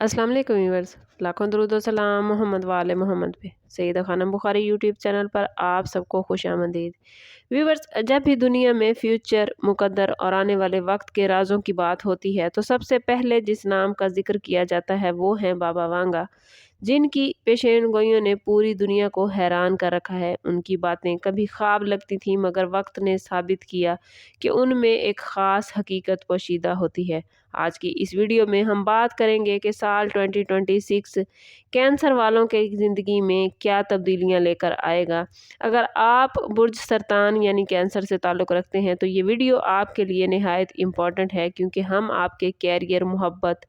अस्सलाम वालेकुम व्यूअर्स, लाखों दरूद व सलाम मोहम्मद वाले मोहम्मद पे। सईदा खानम बुखारी यूट्यूब चैनल पर आप सबको खुशामदीद। व्यूअर्स, जब भी दुनिया में फ्यूचर, मुकद्दर और आने वाले वक्त के राजों की बात होती है तो सबसे पहले जिस नाम का जिक्र किया जाता है वो हैं बाबा वांगा, जिनकी पेशेन गोइयों ने पूरी दुनिया को हैरान कर रखा है। उनकी बातें कभी ख्वाब लगती थीं, मगर वक्त ने साबित किया कि उनमें एक ख़ास हकीकत पोशीदा होती है। आज की इस वीडियो में हम बात करेंगे कि साल 2026 कैंसर वालों के ज़िंदगी में क्या तब्दीलियां लेकर आएगा। अगर आप बुर्ज सरतान यानी कैंसर से ताल्लुक़ रखते हैं तो ये वीडियो आपके लिए निहायत इम्पॉर्टेंट है, क्योंकि हम आपके कैरियर, मोहब्बत,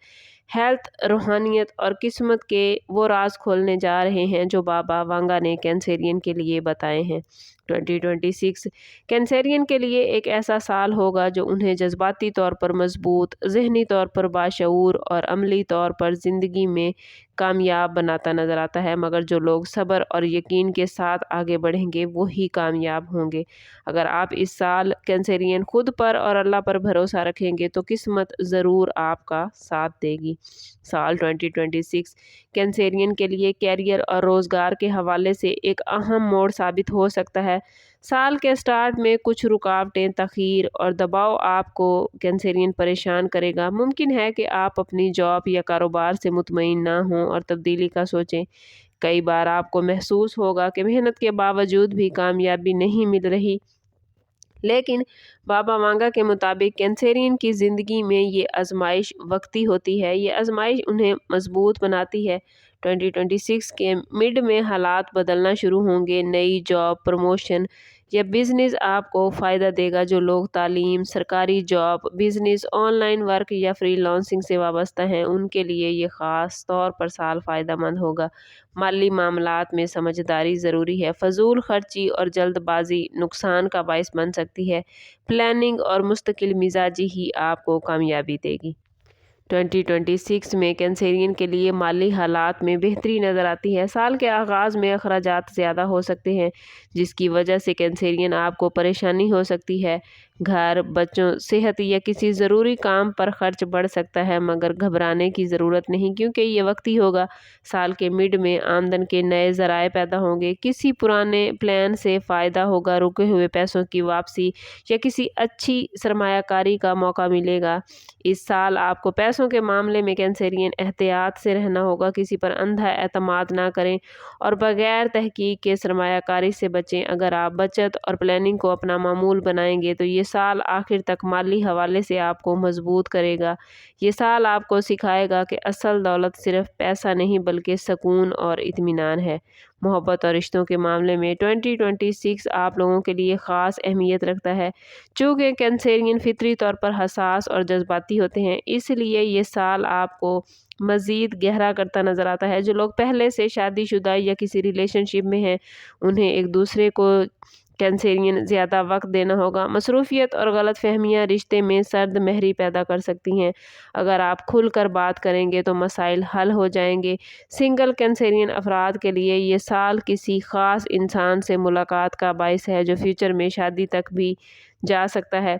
हेल्थ, रूहानियत और किस्मत के वो राज खोलने जा रहे हैं जो बाबा वांगा ने कैंसेरियन के लिए बताए हैं। 2026 कैंसेरियन के लिए एक ऐसा साल होगा जो उन्हें जज्बाती तौर पर मजबूत, ज़हनी तौर पर बाशऊर और अमली तौर पर ज़िंदगी में कामयाब बनाता नज़र आता है। मगर जो लोग सब्र और यकीन के साथ आगे बढ़ेंगे वो ही कामयाब होंगे। अगर आप इस साल कैंसेरियन खुद पर और अल्लाह पर भरोसा रखेंगे तो किस्मत ज़रूर आपका साथ देगी। साल 2026 कैंसेरियन के लिए कैरियर और रोज़गार के हवाले से एक अहम मोड़ साबित हो सकता है। साल के स्टार्ट में कुछ रुकावटें, तख़ीर और दबाव आपको कैंसेरियन परेशान करेगा। मुमकिन है कि आप अपनी जॉब या कारोबार से मुतमईन ना हों और तब्दीली का सोचें। कई बार आपको महसूस होगा कि मेहनत के बावजूद भी कामयाबी नहीं मिल रही, लेकिन बाबा वांगा के मुताबिक कैंसेरियन की ज़िंदगी में ये आजमाइश वक्ती होती है। ये आजमाइश उन्हें मजबूत बनाती है। 2026 के मिड में हालात बदलना शुरू होंगे। नई जॉब, प्रमोशन या बिजनेस आपको फ़ायदा देगा। जो लोग तालीम, सरकारी जॉब, बिजनेस, ऑनलाइन वर्क या फ्रीलांसिंग से वाबस्ता हैं उनके लिए ये ख़ास तौर पर साल फ़ायदेमंद होगा। माली मामलात में समझदारी ज़रूरी है। फजूल खर्ची और जल्दबाजी नुकसान का बायस बन सकती है। प्लानिंग और मुस्तकिल मिजाजी ही आपको कामयाबी देगी। 2026 में कैंसेरियन के लिए माली हालात में बेहतरी नज़र आती है। साल के आगाज़ में अखराजात ज़्यादा हो सकते हैं, जिसकी वजह से कैंसेरियन आपको परेशानी हो सकती है। घर, बच्चों, सेहत या किसी ज़रूरी काम पर खर्च बढ़ सकता है, मगर घबराने की ज़रूरत नहीं, क्योंकि ये वक्ती होगा। साल के मिड में आमदन के नए ज़राए पैदा होंगे। किसी पुराने प्लान से फ़ायदा होगा, रुके हुए पैसों की वापसी या किसी अच्छी सरमायाकारी का मौका मिलेगा। इस साल आपको पैसों के मामले में कैंसेरियन एहतियात से रहना होगा। किसी पर अंधा एतमाद ना करें और बगैर तहकीक के सरमायाकारी से बचें। अगर आप बचत और प्लानिंग को अपना मामूल बनाएंगे तो ये साल आखिर तक माली हवाले से आपको मजबूत करेगा। ये साल आपको सिखाएगा कि असल दौलत सिर्फ पैसा नहीं बल्कि सुकून और इत्मीनान है। मोहब्बत और रिश्तों के मामले में 2026 आप लोगों के लिए ख़ास अहमियत रखता है। चूँकि कैंसेरियन फितरी तौर पर हसास और जज्बाती होते हैं, इसलिए ये साल आपको मज़ीद गहरा करता नज़र आता है। जो लोग पहले से शादीशुदा या किसी रिलेशनशिप में हैं उन्हें एक दूसरे को कैंसेरियन ज़्यादा वक्त देना होगा। मसरूफ़ियत और गलत फहमियाँ रिश्ते में सर्द महरी पैदा कर सकती हैं। अगर आप खुल कर बात करेंगे तो मसाइल हल हो जाएंगे। सिंगल कैंसेरियन अफराद के लिए ये साल किसी ख़ास इंसान से मुलाकात का बायस है जो फ्यूचर में शादी तक भी जा सकता है।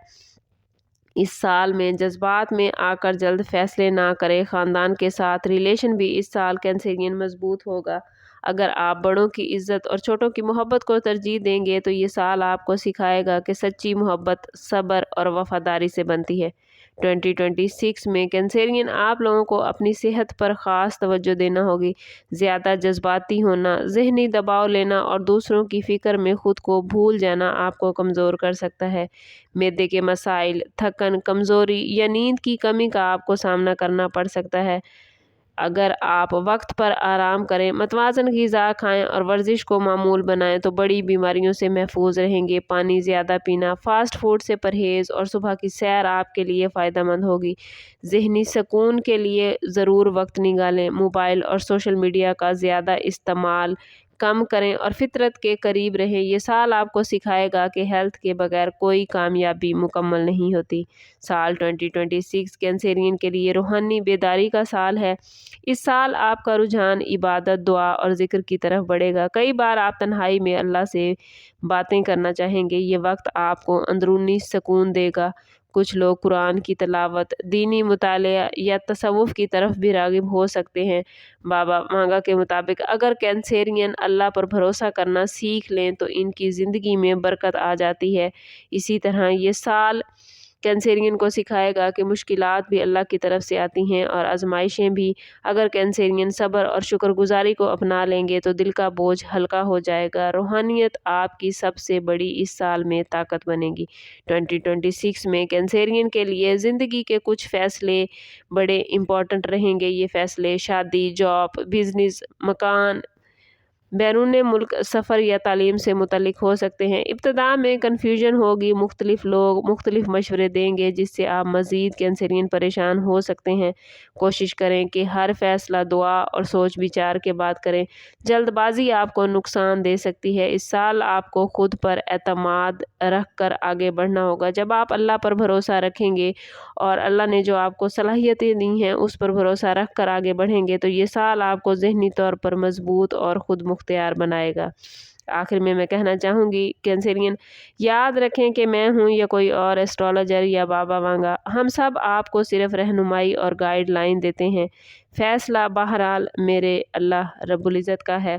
इस साल में जज्बात में आकर जल्द फैसले ना करें। ख़ानदान के साथ रिलेशन भी इस साल कैंसेरियन मजबूत होगा। अगर आप बड़ों की इज़्ज़त और छोटों की मोहब्बत को तरजीह देंगे तो ये साल आपको सिखाएगा कि सच्ची मोहब्बत सब्र और वफ़ादारी से बनती है। 2026 में कैंसेरियन आप लोगों को अपनी सेहत पर ख़ास तवज्जो देना होगी। ज़्यादा जज्बाती होना, ज़हनी दबाव लेना और दूसरों की फ़िक्र में ख़ुद को भूल जाना आपको कमज़ोर कर सकता है। मैदे के मसाइल, थकन, कमज़ोरी या नींद की कमी का आपको सामना करना पड़ सकता है। अगर आप वक्त पर आराम करें, मतवाज़न ग़िज़ा खाएं और वर्जिश को मामूल बनाएं तो बड़ी बीमारियों से महफूज रहेंगे। पानी ज़्यादा पीना, फ़ास्ट फूड से परहेज़ और सुबह की सैर आपके लिए फ़ायदेमंद होगी। ज़हनी सुकून के लिए ज़रूर वक्त निकालें। मोबाइल और सोशल मीडिया का ज़्यादा इस्तेमाल कम करें और फितरत के करीब रहें। ये साल आपको सिखाएगा कि हेल्थ के बगैर कोई कामयाबी मुकम्मल नहीं होती। साल 2026 कैंसेरियन के लिए रूहानी बेदारी का साल है। इस साल आपका रुझान इबादत, दुआ और ज़िक्र की तरफ बढ़ेगा। कई बार आप तन्हाई में अल्लाह से बातें करना चाहेंगे। ये वक्त आपको अंदरूनी सुकून देगा। کچھ لوگ قرآن کی تلاوت، دینی مطالعہ یا تصوف کی طرف بھی راغب ہو سکتے ہیں۔ بابا وانگا کے مطابق اگر کینسیرین اللہ پر بھروسہ کرنا سیکھ لیں تو ان کی زندگی میں برکت آ جاتی ہے۔ اسی طرح یہ سال کینسیرین کو سکھائے گا کہ مشکلات بھی اللہ کی طرف سے آتی ہیں اور آزمائشیں بھی۔ اگر کینسیرین صبر اور شکر گزاری کو اپنا لیں گے تو دل کا بوجھ ہلکا ہو جائے گا۔ روحانیت آپ کی سب سے بڑی اس سال میں طاقت بنے گی۔ 2026 میں کینسیرین کے لیے زندگی کے کچھ فیصلے بڑے امپورٹنٹ رہیں گے۔ یہ فیصلے شادی، جاب، بزنس، مکان، بیرون ملک سفر یا تعلیم سے متعلق ہو سکتے ہیں۔ ابتدا میں کنفیوژن ہوگی، مختلف لوگ مختلف مشورے دیں گے جس سے آپ مزید کینسیرین پریشان ہو سکتے ہیں۔ کوشش کریں کہ ہر فیصلہ دعا اور سوچ بچار کے بعد کریں۔ جلد بازی آپ کو نقصان دے سکتی ہے۔ اس سال آپ کو خود پر اعتماد رکھ کر آگے بڑھنا ہوگا۔ جب آپ اللہ پر بھروسہ رکھیں گے اور اللہ نے جو آپ کو صلاحیتیں دی ہیں اس پر بھروسہ رکھ کر آگے بڑھیں گے تو یہ سال آپ کو ذہنی طور پر مضبوط اور خود مختار بنائے گا۔ آخر میں کہنا چاہوں گی کینسیرین، یاد رکھیں کہ میں ہوں یا کوئی اور ایسٹرولوجر یا بابا وانگا، ہم سب آپ کو صرف رہنمائی اور گائیڈ لائن دیتے ہیں۔ فیصلہ بہرحال میرے اللہ رب العزت کا ہے۔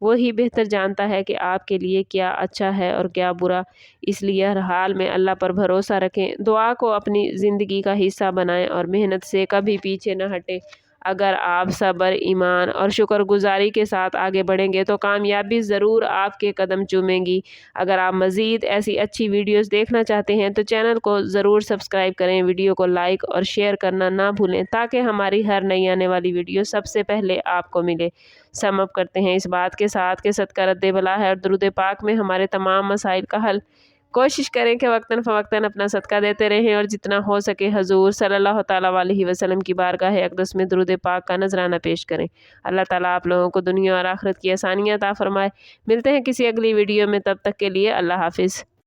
وہی بہتر جانتا ہے کہ آپ کے لیے کیا اچھا ہے اور کیا برا۔ اس لیے ہر حال میں اللہ پر بھروسہ رکھیں، دعا کو اپنی زندگی کا حصہ بنائیں اور محنت سے کبھی پیچھے نہ ہٹیں۔ اگر آپ صبر، ایمان اور شکر گزاری کے ساتھ آگے بڑھیں گے تو کامیابی ضرور آپ کے قدم چومیں گی۔ اگر آپ مزید ایسی اچھی ویڈیوز دیکھنا چاہتے ہیں تو چینل کو ضرور سبسکرائب کریں، ویڈیو کو لائک اور شیئر کرنا نہ بھولیں تاکہ ہماری ہر نئی آنے والی ویڈیو سب سے پہلے آپ کو ملے۔ سم اپ کرتے ہیں اس بات کے ساتھ کہ صدقہ رد بلا ہے اور درود پاک میں ہمارے تمام مسائل کا حل۔ کوشش کریں کہ وقتاً فوقتاً اپنا صدقہ دیتے رہیں اور جتنا ہو سکے حضور صلی اللہ تعالیٰ علیہ وسلم کی بارگاہ اقدس میں درود پاک کا نذرانہ پیش کریں۔ اللہ تعالیٰ آپ لوگوں کو دنیا اور آخرت کی آسانیاں عطا فرمائے۔ ملتے ہیں کسی اگلی ویڈیو میں، تب تک کے لیے اللہ حافظ۔